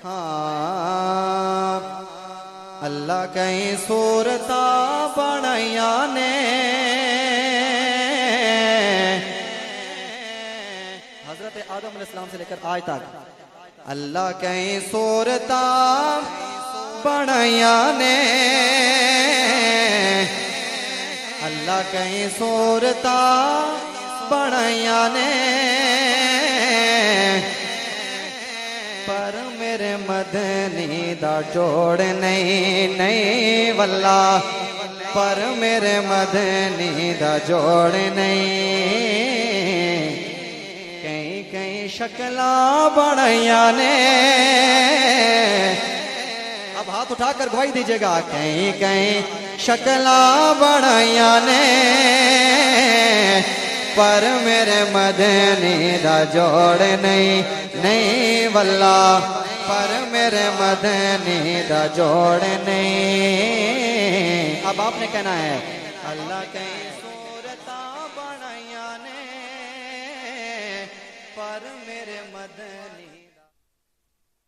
हाँ अल्लाह कई सूरता बनाया ने हजरत आदम अलैहिस्सलाम से लेकर आज तक अल्लाह कई सूरता बनाया ने अल्लाह कई सूरता बनाया ने पर मेरे मदनी दा जोड़ नहीं वल्ला पर मेरे मदनी दा जोड़ नहीं कई कई शक्ला बनाया ने अब हाथ उठाकर गवाही दीजिएगा कई कई शक्ला बनाया ने पर मेरे मदनी दा जोड़ नहीं वल्ला पर मेरे मदनी दा जोड़ नहीं। अब आपने कहना है अल्लाह कई सूरता बनाया ने पर मेरे मदनी दा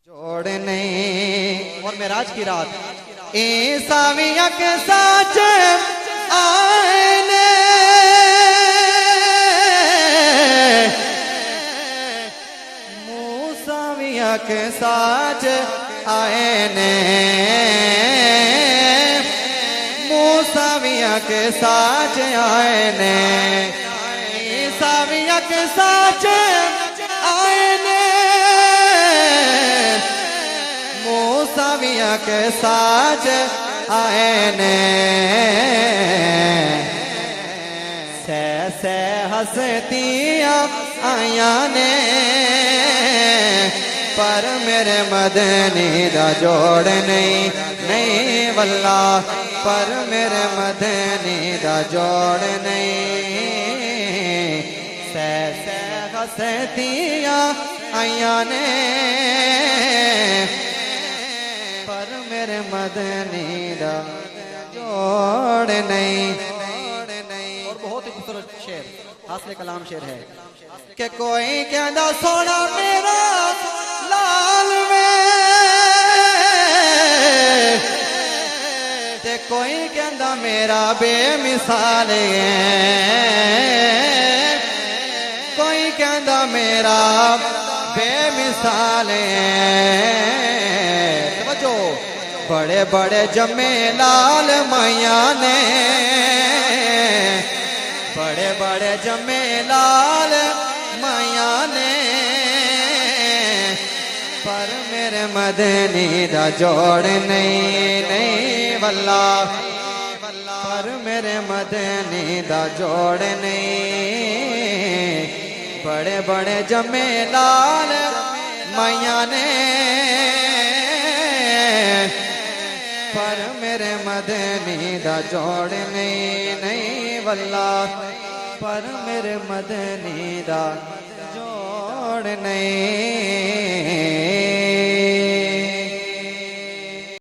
जोड़ नहीं। और मेराज की रात ईसाविया के साथ आए ने मूसाविया के साथ आए ने मूसाविया के साथ आए ने ईसाविया के साथ आए ने मूसाविया के साथ आए ने से हंसतियाँ आया ने पर मेरे मदनी दा जोड़ नहीं वल्ला पर मेरे मदनी दा जोड़ नहीं से हंसतियाँ आया ने पर मेरे मदनी दा जोड़ नहीं। और बहुत ही खूबसूरत शेर हासिल कलाम शेर है कि कोई कहता सोना मेरा लाल में ते कोई कहता मेरा बेमिसाल है कोई कहता मेरा बेमिसाल है। समझो बड़े बड़े जमे लाल मैया ने बड़े बड़े जमे लाल मैया ने पर मेरे मदनी दा जोड़ नहीं वल्ला पर मेरे मदनी दा जोड़ नहीं बड़े बड़े जमे लाल मैया ने पर मेरे मदनी दा जोड़ नहीं वल्ला पर मेरे मदनी दा जोड़ नहीं।